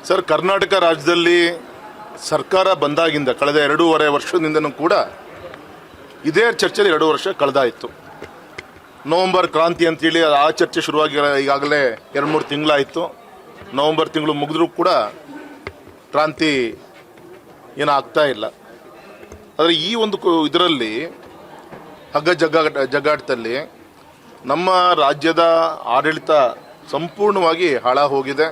Sir, Karnataka ರಾಜ್ಯದಲ್ಲಿ ಸರ್ಕಾರ ಬಂದಾಗಿಂದ ಕಳೆದ 2.5 ವರ್ಷದಿಂದನೂ ಕೂಡ ಇದೇ ಚರ್ಚೆಯಲ್ಲಿ 2 ವರ್ಷ ಕಳೆದಾಯಿತು. ನವೆಂಬರ್ ಕ್ರಾಂತಿ ಅಂತೇಳಿ ಆ ಚರ್ಚೆ ಶುರುವಾಗಿ ಈಗಾಗಲೇ 2-3 ತಿಂಗಳಾಯಿತು. ನವೆಂಬರ್ ತಿಂಗಳು ಮುಗಿದ್ರೂ ಕೂಡ ಕ್ರಾಂತಿ ಏನಾಗ್ತಾ ಇಲ್ಲ. ಆದರೆ ಈ ಒಂದು ಇದರಲ್ಲಿ ಹಗ್ಗ ಜಗ್ಗಾಟದಲ್ಲಿ ನಮ್ಮ ರಾಜ್ಯದ ಆಡಳಿತ ಸಂಪೂರ್ಣವಾಗಿ ಹಾಳ ಹೋಗಿದೆ.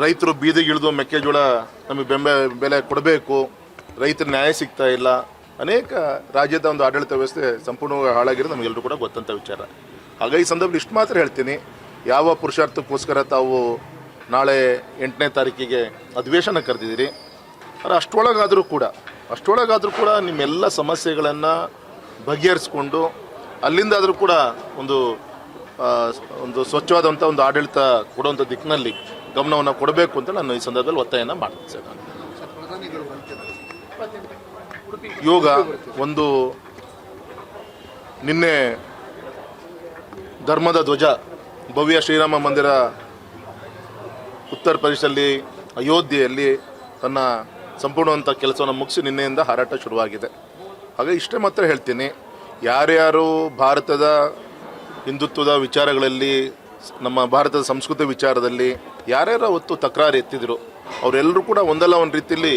ರೈತರು ಬೀದಿಗಿಳಿದು ಮೆಕ್ಕೆಜೋಳ ನಮಗೆ ಬೆಲೆ ಕೊಡಬೇಕು, ರೈತರ ನ್ಯಾಯ ಸಿಗ್ತಾ ಇಲ್ಲ. ಅನೇಕ ರಾಜ್ಯದ ಒಂದು ಆಡಳಿತ ವ್ಯವಸ್ಥೆ ಸಂಪೂರ್ಣವಾಗಿ ಹಾಳಾಗಿರೋದು ನಮಗೆಲ್ಲರೂ ಕೂಡ ಗೊತ್ತಂತ ವಿಚಾರ. ಹಾಗಾಗಿ ಈ ಸಂದರ್ಭದಲ್ಲಿ ಇಷ್ಟು ಮಾತ್ರ ಹೇಳ್ತೀನಿ, ಯಾವ ಪುರುಷಾರ್ಥಕ್ಕೋಸ್ಕರ ತಾವು ನಾಳೆ 8ನೇ ತಾರೀಕಿಗೆ ಅಧಿವೇಶನ ಕರೆದಿದ್ದೀರಿ, ಆದರೆ ಅಷ್ಟರೊಳಗಾದರೂ ಕೂಡ ನಿಮ್ಮೆಲ್ಲ ಸಮಸ್ಯೆಗಳನ್ನು ಬಗೆಹರಿಸ್ಕೊಂಡು ಅಲ್ಲಿಂದಾದರೂ ಕೂಡ ಒಂದು ಸ್ವಚ್ಛವಾದಂಥ ಒಂದು ಆಡಳಿತ ಕೊಡುವಂಥ ದಿಕ್ಕಿನಲ್ಲಿ ಗಮನವನ್ನು ಕೊಡಬೇಕು ಅಂತ ನಾನು ಈ ಸಂದರ್ಭದಲ್ಲಿ ಒತ್ತಾಯನ ಮಾಡ್ತೀನಿ ಸರ್. ಯೋಗ ಒಂದು ನಿನ್ನೆ ಧರ್ಮದ ಧ್ವಜ ಭವ್ಯ ಶ್ರೀರಾಮ ಮಂದಿರ ಉತ್ತರ ಪ್ರದೇಶದಲ್ಲಿ ಅಯೋಧ್ಯೆಯಲ್ಲಿ ತನ್ನ ಸಂಪೂರ್ಣವಂಥ ಕೆಲಸವನ್ನು ಮುಗಿಸಿ ನಿನ್ನೆಯಿಂದ ಹಾರಾಟ ಶುರುವಾಗಿದೆ. ಹಾಗೆ ಇಷ್ಟೇ ಮಾತ್ರ ಹೇಳ್ತೀನಿ, ಯಾರ್ಯಾರು ಭಾರತದ ಹಿಂದುತ್ವದ ವಿಚಾರಗಳಲ್ಲಿ, ನಮ್ಮ ಭಾರತದ ಸಂಸ್ಕೃತಿ ವಿಚಾರದಲ್ಲಿ ಯಾರ್ಯಾರು ಅವತ್ತು ತಕರಾರು ಎತ್ತಿದ್ರು ಅವರೆಲ್ಲರೂ ಕೂಡ ಒಂದಲ್ಲ ಒಂದು ರೀತಿಯಲ್ಲಿ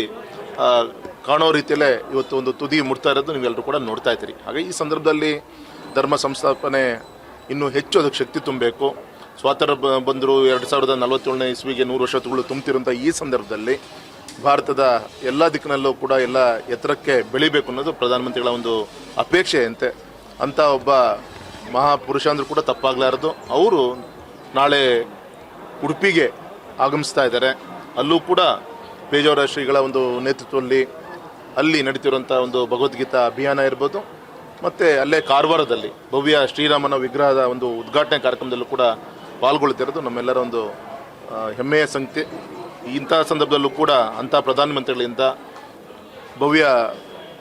ಕಾಣೋ ರೀತಿಯಲ್ಲೇ ಇವತ್ತು ಒಂದು ತುದಿ ಮುಟ್ತಾ ಇರೋದು ನೀವೆಲ್ಲರೂ ಕೂಡ ನೋಡ್ತಾ ಇದ್ದೀರಿ. ಹಾಗೆ ಈ ಸಂದರ್ಭದಲ್ಲಿ ಧರ್ಮ ಸಂಸ್ಥಾಪನೆ ಇನ್ನೂ ಹೆಚ್ಚು ಅದಕ್ಕೆ ಶಕ್ತಿ ತುಂಬಬೇಕು. ಸ್ವಾತಂತ್ರ್ಯ ಬಂದರು 2047ನೇ ಇಸ್ವಿಗೆ 100 ವರ್ಷ ತುಂಬುತ್ತಿರುವಂಥ ಈ ಸಂದರ್ಭದಲ್ಲಿ ಭಾರತದ ಎಲ್ಲ ದಿಕ್ಕಿನಲ್ಲೂ ಕೂಡ ಎಲ್ಲ ಎತ್ತರಕ್ಕೆ ಬೆಳಿಬೇಕು ಅನ್ನೋದು ಪ್ರಧಾನಮಂತ್ರಿಗಳ ಒಂದು ಅಪೇಕ್ಷೆಯಂತೆ. ಅಂಥ ಒಬ್ಬ ಮಹಾಪುರುಷ ಅಂದರೂ ಕೂಡ ತಪ್ಪಾಗಲಾರದು. ಅವರು ನಾಳೆ ಉಡುಪಿಗೆ ಆಗಮಿಸ್ತಾ ಇದ್ದಾರೆ. ಅಲ್ಲೂ ಕೂಡ ಪೇಜಾವರ ಶ್ರೀಗಳ ಒಂದು ನೇತೃತ್ವದಲ್ಲಿ ಅಲ್ಲಿ ನಡೀತಿರುವಂಥ ಒಂದು ಭಗವದ್ಗೀತಾ ಅಭಿಯಾನ ಇರ್ಬೋದು, ಮತ್ತು ಅಲ್ಲೇ ಕಾರವಾರದಲ್ಲಿ ಭವ್ಯ ಶ್ರೀರಾಮನ ವಿಗ್ರಹದ ಒಂದು ಉದ್ಘಾಟನೆ ಕಾರ್ಯಕ್ರಮದಲ್ಲೂ ಕೂಡ ಪಾಲ್ಗೊಳ್ತಿರೋದು ನಮ್ಮೆಲ್ಲರ ಒಂದು ಹೆಮ್ಮೆಯ ಸಂಗತಿ. ಇಂಥ ಸಂದರ್ಭದಲ್ಲೂ ಕೂಡ ಅಂಥ ಪ್ರಧಾನಮಂತ್ರಿಗಳಿಂದ ಭವ್ಯ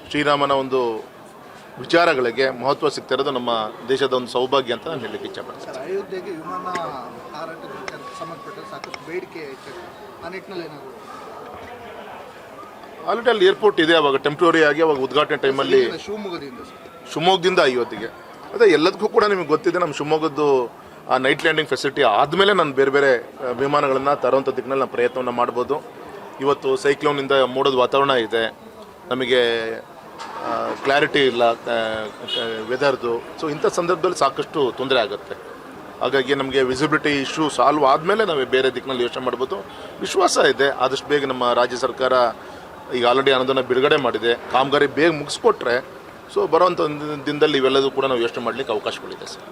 ಶ್ರೀರಾಮನ ಒಂದು ವಿಚಾರಗಳಿಗೆ ಮಹತ್ವ ಸಿಗ್ತಾ ಇರೋದು ನಮ್ಮ ದೇಶದ ಒಂದು ಸೌಭಾಗ್ಯ ಅಂತ ನಾನು ಹೇಳಲಿಕ್ಕೆ ಇಷ್ಟಪಡ್ತೀನಿ. ಅಯೋಧ್ಯೆಗೆ ವಿಮಾನ ಹಾರಾಟಕ್ಕೆ ಸಂಬಂಧಪಟ್ಟ ಸಾಕಷ್ಟು ಬೇಡಿಕೆ ಆ ನಿಟ್ಟಿನಲ್ಲಿ ಏನಾದರೂ ಆಲ್ರೆಡಿ ಅಲ್ಲಿ ಏರ್ಪೋರ್ಟ್ ಇದೆ, ಅವಾಗ ಟೆಂಪ್ರರಿ ಆಗಿ ಅವಾಗ ಉದ್ಘಾಟನೆ ಟೈಮಲ್ಲಿ ಶಿವಮೊಗ್ಗದಿಂದ ಅಯೋಧ್ಯೆಗೆ ಅದೇ ಎಲ್ಲದಕ್ಕೂ ಕೂಡ ನಿಮಗೆ ಗೊತ್ತಿದೆ. ನಮ್ಮ ಶಿವಮೊಗ್ಗದ್ದು ಆ ನೈಟ್ ಲ್ಯಾಂಡಿಂಗ್ ಫೆಸಿಲಿಟಿ ಆದಮೇಲೆ ನಾನು ಬೇರೆ ಬೇರೆ ವಿಮಾನಗಳನ್ನು ತರುವಂಥ ದಿಕ್ಕಿನಲ್ಲಿ ನಾನು ಪ್ರಯತ್ನವನ್ನು ಮಾಡ್ಬೋದು. ಇವತ್ತು ಸೈಕ್ಲೋನಿಂದ ಮೋಡದ ವಾತಾವರಣ ಇದೆ, ನಮಗೆ ಕ್ಲಾರಿಟಿ ಇಲ್ಲ ವೆದರ್ದು. ಸೊ ಇಂಥ ಸಂದರ್ಭದಲ್ಲಿ ಸಾಕಷ್ಟು ತೊಂದರೆ ಆಗುತ್ತೆ. ಹಾಗಾಗಿ ನಮಗೆ ವಿಸಿಬಿಲಿಟಿ ಇಶ್ಯೂ ಸಾಲ್ವ್ ಆದಮೇಲೆ ನಾವು ಬೇರೆ ದಿಕ್ಕಿನಲ್ಲಿ ಯೋಚನೆ ಮಾಡ್ಬೋದು. ವಿಶ್ವಾಸ ಇದೆ ಆದಷ್ಟು ಬೇಗ ನಮ್ಮ ರಾಜ್ಯ ಸರ್ಕಾರ ಈಗ ಆಲ್ರೆಡಿ ಅನುದಾನ ಬಿಡುಗಡೆ ಮಾಡಿದೆ. ಕಾಮಗಾರಿ ಬೇಗ ಮುಗಿಸ್ಕೊಟ್ರೆ ಸೊ ಬರೋವಂಥ ದಿನದಲ್ಲಿ ಇವೆಲ್ಲದೂ ಕೂಡ ನಾವು ಯೋಚನೆ ಮಾಡಲಿಕ್ಕೆ ಅವಕಾಶಗಳಿದೆ ಸರ್.